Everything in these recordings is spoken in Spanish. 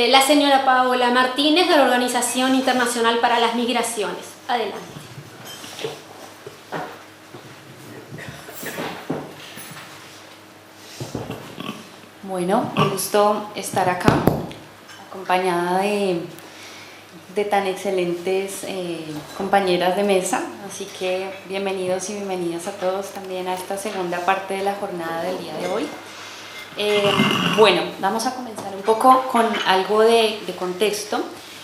la señora Paola Martínez, de la Organización Internacional para las Migraciones. Adelante. Bueno, me gustó estar acá, acompañada de tan excelentes compañeras de mesa, así que bienvenidos y bienvenidas a todos también a esta segunda parte de la jornada del día de hoy. Bueno, vamos a comenzar un poco con algo de contexto,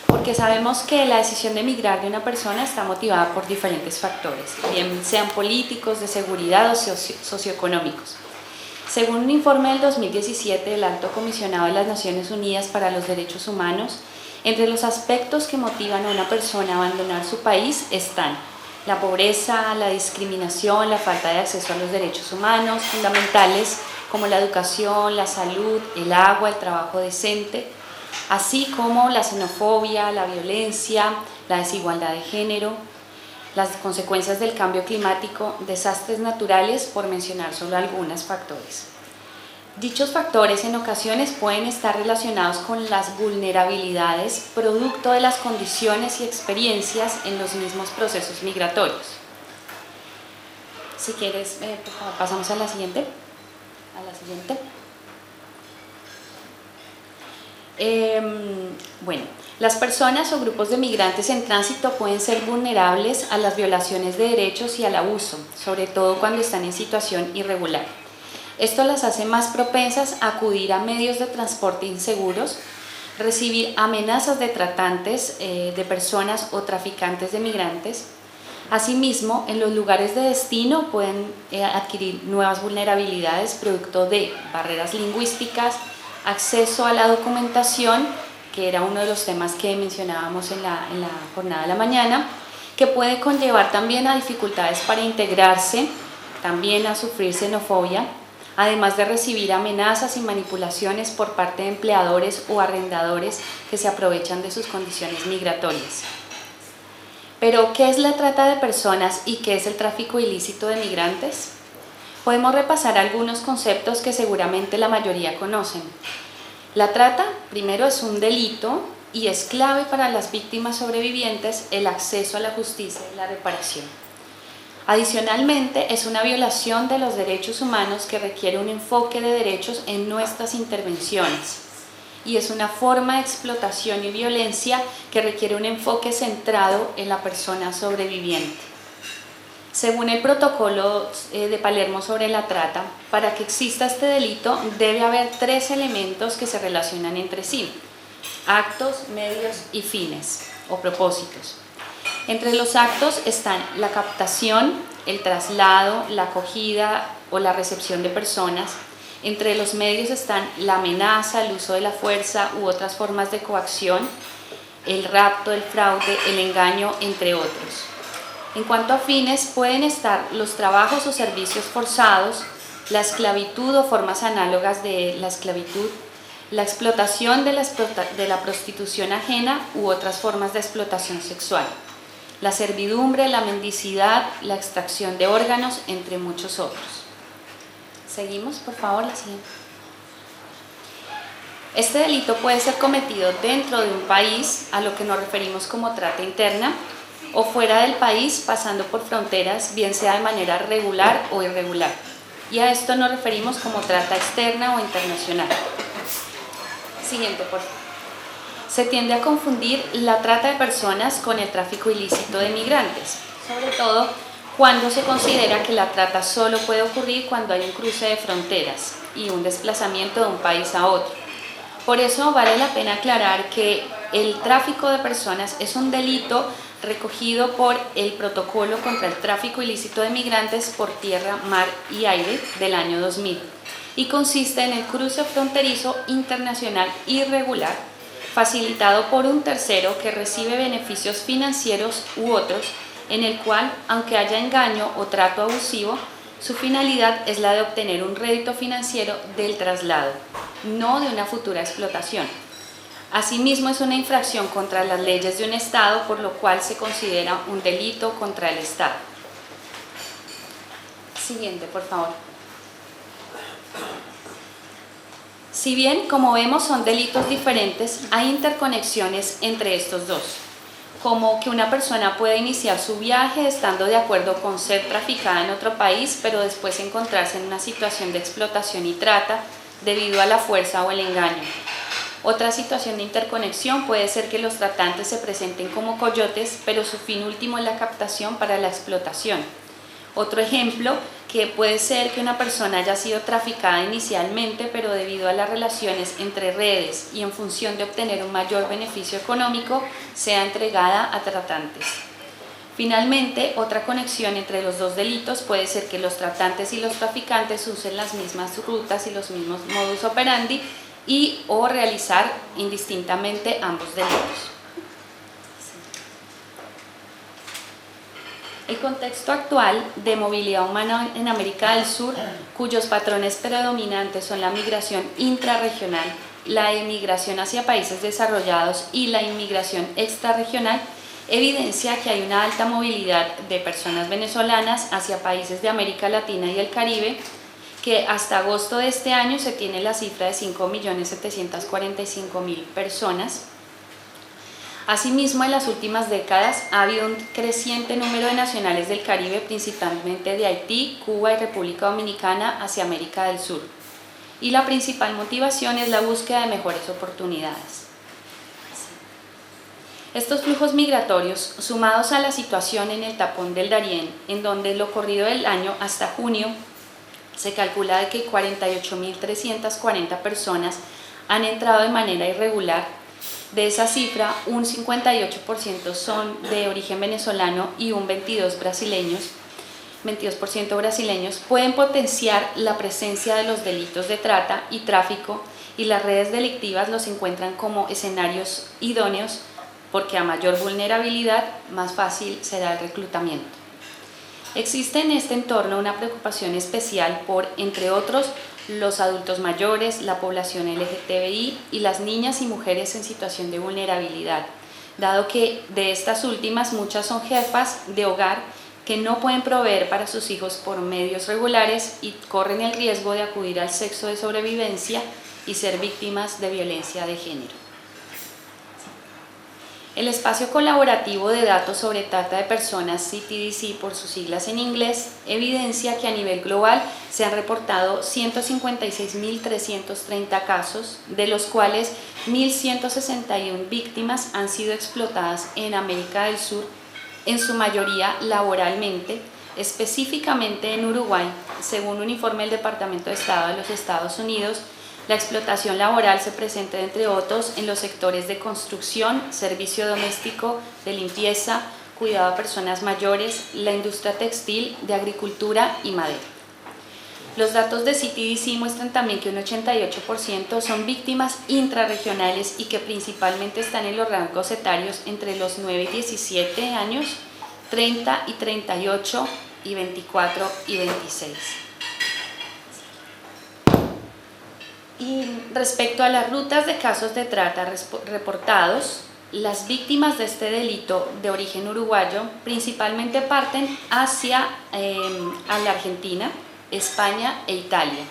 porque sabemos que la decisión de emigrar de una persona está motivada por diferentes factores, bien sean políticos, de seguridad o socioeconómicos. Según un informe del 2017 del Alto Comisionado de las Naciones Unidas para los Derechos Humanos, entre los aspectos que motivan a una persona a abandonar su país están la pobreza, la discriminación, la falta de acceso a los derechos humanos fundamentales como la educación, la salud, el agua, el trabajo decente, así como la xenofobia, la violencia, la desigualdad de género, las consecuencias del cambio climático, desastres naturales, por mencionar solo algunos factores. Dichos factores en ocasiones pueden estar relacionados con las vulnerabilidades producto de las condiciones y experiencias en los mismos procesos migratorios. Si quieres, por favor, pasamos a la siguiente. Bueno, las personas o grupos de migrantes en tránsito pueden ser vulnerables a las violaciones de derechos y al abuso, sobre todo cuando están en situación irregular. Esto las hace más propensas a acudir a medios de transporte inseguros, recibir amenazas de tratantes de personas o traficantes de migrantes. Asimismo, en los lugares de destino pueden adquirir nuevas vulnerabilidades producto de barreras lingüísticas, acceso a la documentación, que era uno de los temas que mencionábamos en la jornada de la mañana, que puede conllevar también a dificultades para integrarse, también a sufrir xenofobia, además de recibir amenazas y manipulaciones por parte de empleadores o arrendadores que se aprovechan de sus condiciones migratorias. Pero, ¿qué es la trata de personas y qué es el tráfico ilícito de migrantes? Podemos repasar algunos conceptos que seguramente la mayoría conocen. La trata, primero, es un delito y es clave para las víctimas sobrevivientes el acceso a la justicia y la reparación. Adicionalmente, es una violación de los derechos humanos que requiere un enfoque de derechos en nuestras intervenciones. Y es una forma de explotación y violencia que requiere un enfoque centrado en la persona sobreviviente. Según el protocolo de Palermo sobre la trata, para que exista este delito debe haber 3 elementos que se relacionan entre sí: actos, medios y fines o propósitos. Entre los actos están la captación, el traslado, la acogida o la recepción de personas. Entre los medios están la amenaza, el uso de la fuerza u otras formas de coacción, el rapto, el fraude, el engaño, entre otros. En cuanto a fines, pueden estar los trabajos o servicios forzados, la esclavitud o formas análogas de la esclavitud, la explotación de la prostitución ajena u otras formas de explotación sexual, la servidumbre, la mendicidad, la extracción de órganos, entre muchos otros. Seguimos, por favor, la siguiente. Este delito puede ser cometido dentro de un país, a lo que nos referimos como trata interna, o fuera del país, pasando por fronteras, bien sea de manera regular o irregular. Y a esto nos referimos como trata externa o internacional. Siguiente, por favor. Se tiende a confundir la trata de personas con el tráfico ilícito de migrantes, sobre todo cuando se considera que la trata solo puede ocurrir cuando hay un cruce de fronteras y un desplazamiento de un país a otro. Por eso vale la pena aclarar que el tráfico de personas es un delito recogido por el Protocolo contra el Tráfico Ilícito de Migrantes por Tierra, Mar y Aire del año 2000 y consiste en el cruce fronterizo internacional irregular facilitado por un tercero que recibe beneficios financieros u otros, en el cual, aunque haya engaño o trato abusivo, su finalidad es la de obtener un rédito financiero del traslado, no de una futura explotación. Asimismo, es una infracción contra las leyes de un Estado, por lo cual se considera un delito contra el Estado. Siguiente, por favor. Si bien, como vemos, son delitos diferentes, hay interconexiones entre estos dos, como que una persona puede iniciar su viaje estando de acuerdo con ser traficada en otro país, pero después encontrarse en una situación de explotación y trata debido a la fuerza o el engaño. Otra situación de interconexión puede ser que los tratantes se presenten como coyotes, pero su fin último es la captación para la explotación. Otro ejemplo que puede ser que una persona haya sido traficada inicialmente, pero debido a las relaciones entre redes y en función de obtener un mayor beneficio económico, sea entregada a tratantes. Finalmente, otra conexión entre los dos delitos puede ser que los tratantes y los traficantes usen las mismas rutas y los mismos modus operandi y o realizar indistintamente ambos delitos. El contexto actual de movilidad humana en América del Sur, cuyos patrones predominantes son la migración intrarregional, la emigración hacia países desarrollados y la inmigración extrarregional, evidencia que hay una alta movilidad de personas venezolanas hacia países de América Latina y el Caribe, que hasta agosto de este año se tiene la cifra de 5.745.000 personas. Asimismo, en las últimas décadas ha habido un creciente número de nacionales del Caribe, principalmente de Haití, Cuba y República Dominicana, hacia América del Sur. Y la principal motivación es la búsqueda de mejores oportunidades. Estos flujos migratorios, sumados a la situación en el tapón del Darién, en donde en lo corrido del año hasta junio se calcula de que 48.340 personas han entrado de manera irregular. De esa cifra, un 58% son de origen venezolano y un 22% brasileños, pueden potenciar la presencia de los delitos de trata y tráfico, y las redes delictivas los encuentran como escenarios idóneos porque a mayor vulnerabilidad, más fácil será el reclutamiento. Existe en este entorno una preocupación especial por, entre otros, los adultos mayores, la población LGTBI y las niñas y mujeres en situación de vulnerabilidad, dado que de estas últimas muchas son jefas de hogar que no pueden proveer para sus hijos por medios regulares y corren el riesgo de acudir al sexo de sobrevivencia y ser víctimas de violencia de género. El espacio colaborativo de datos sobre trata de personas, CTDC por sus siglas en inglés, evidencia que a nivel global se han reportado 156.330 casos, de los cuales 1.161 víctimas han sido explotadas en América del Sur, en su mayoría laboralmente, específicamente en Uruguay. Según un informe del Departamento de Estado de los Estados Unidos, la explotación laboral se presenta, entre otros, en los sectores de construcción, servicio doméstico, de limpieza, cuidado a personas mayores, la industria textil, de agricultura y madera. Los datos de CTDC muestran también que un 88% son víctimas intrarregionales y que principalmente están en los rangos etarios entre los 9 y 17 años, 30 y 38 y 24 y 26. Y respecto a las rutas de casos de trata reportados, las víctimas de este delito de origen uruguayo principalmente parten hacia a la Argentina, España e Italia.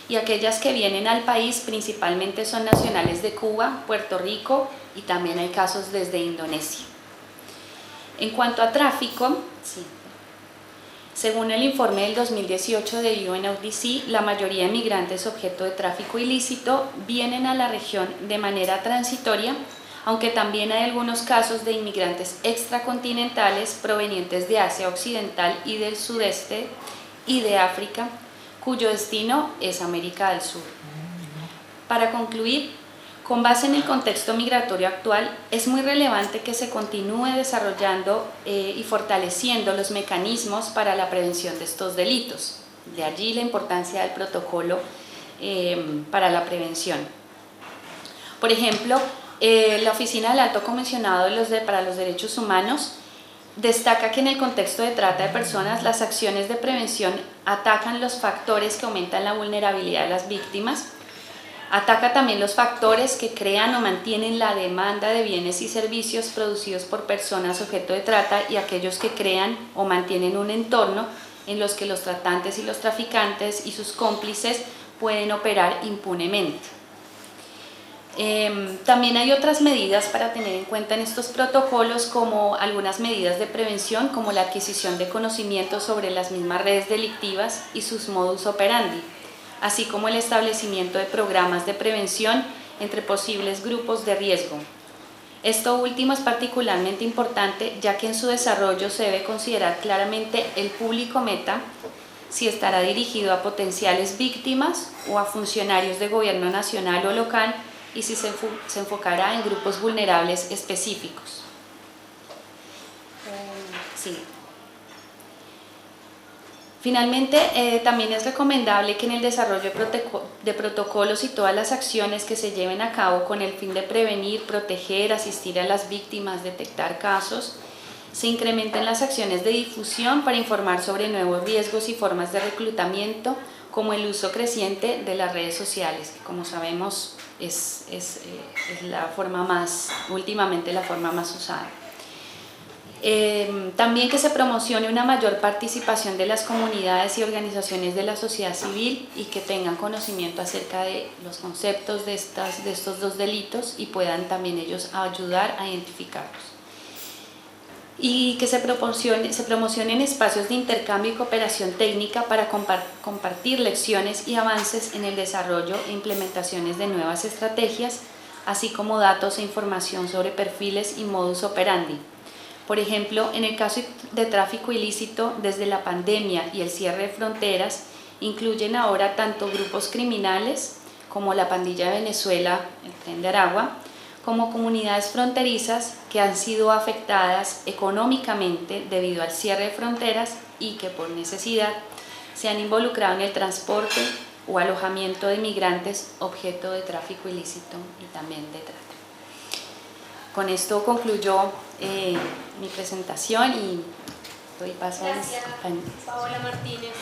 Y aquellas que vienen al país principalmente son nacionales de Cuba, Puerto Rico y también hay casos desde Indonesia. En cuanto a tráfico, según el informe del 2018 de UNODC, la mayoría de migrantes objeto de tráfico ilícito vienen a la región de manera transitoria, aunque también hay algunos casos de inmigrantes extracontinentales provenientes de Asia Occidental y del Sudeste y de África, cuyo destino es América del Sur. Para concluir, con base en el contexto migratorio actual, es muy relevante que se continúe desarrollando y fortaleciendo los mecanismos para la prevención de estos delitos. De allí la importancia del protocolo para la prevención. Por ejemplo, la Oficina del Alto Comisionado para los Derechos Humanos destaca que en el contexto de trata de personas, las acciones de prevención atacan los factores que aumentan la vulnerabilidad de las víctimas. Ataca también los factores que crean o mantienen la demanda de bienes y servicios producidos por personas objeto de trata y aquellos que crean o mantienen un entorno en los que los tratantes y los traficantes y sus cómplices pueden operar impunemente. También hay otras medidas para tener en cuenta en estos protocolos, como algunas medidas de prevención, como la adquisición de conocimientos sobre las mismas redes delictivas y sus modus operandi, así como el establecimiento de programas de prevención entre posibles grupos de riesgo. Esto último es particularmente importante, ya que en su desarrollo se debe considerar claramente el público meta, si estará dirigido a potenciales víctimas o a funcionarios de gobierno nacional o local, y si se enfocará en grupos vulnerables específicos. Sí. Finalmente, también es recomendable que en el desarrollo de protocolos y todas las acciones que se lleven a cabo con el fin de prevenir, proteger, asistir a las víctimas, detectar casos, se incrementen las acciones de difusión para informar sobre nuevos riesgos y formas de reclutamiento, como el uso creciente de las redes sociales, que como sabemos es la forma últimamente la forma más usada. También que se promocione una mayor participación de las comunidades y organizaciones de la sociedad civil y que tengan conocimiento acerca de los conceptos de estos dos delitos y puedan también ellos ayudar a identificarlos. Y que se promocionen espacios de intercambio y cooperación técnica para compartir lecciones y avances en el desarrollo e implementaciones de nuevas estrategias, así como datos e información sobre perfiles y modus operandi. Por ejemplo, en el caso de tráfico ilícito, desde la pandemia y el cierre de fronteras, incluyen ahora tanto grupos criminales como la pandilla de Venezuela, el Tren de Aragua, como comunidades fronterizas que han sido afectadas económicamente debido al cierre de fronteras y que por necesidad se han involucrado en el transporte o alojamiento de migrantes objeto de tráfico ilícito y también de trata. Con esto concluyo mi presentación y doy paso a mis compañeros. Paola Martínez.